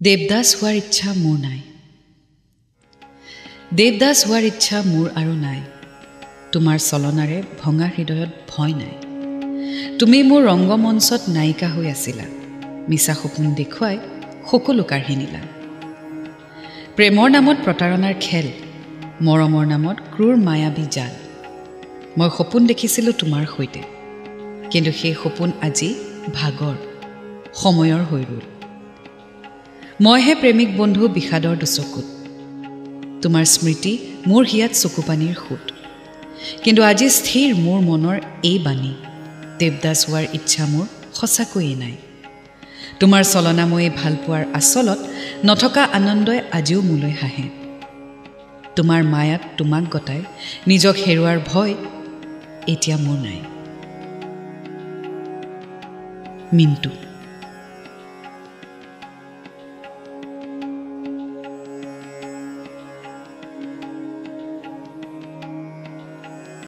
দেৱদাস হোৱাৰ ইচ্ছা মোৰ নাই। দেৱদাস হোৱাৰ ইচ্ছা মোৰ আৰু নাই। তোমাৰ চলনাৰে ভঙা হৃদয়ত ভয় নাই। তুমি মোৰ ৰংগমঞ্চত নায়িকা হৈ আছিলা। মিছা সপোন দেখুৱাই সকলো কাঢ়ি নিলা। প্ৰেমৰ নামত প্ৰতাৰণাৰ খেল, মৰমৰ নামত ক্ৰূৰ মায়াবী জাল। মই সপোন দেখিছিলোঁ তোমাৰ সৈতে, কিন্তু সেই সপোন আজি ভাগৰ সময়ৰ হৈ ৰ'ল। মইহে প্ৰেমিক বন্ধু বিষাদৰ দুচকুত, তোমাৰ স্মৃতি মোৰ হিয়াত চকুপানীৰ সোঁত। কিন্তু আজি স্থিৰ মোৰ মনৰ এই বাণী, দেৱদাস হোৱাৰ ইচ্ছা মোৰ সঁচাকৈয়ে নাই। তোমাৰ চলনাময়ী ভালপোৱাৰ আচলত নথকা আনন্দই আজিও মোলৈ হাঁহে। তোমাৰ মায়াত তোমাক গতাই নিজক হেৰুৱাৰ ভয় এতিয়া মোৰ নাই। মিণ্টু।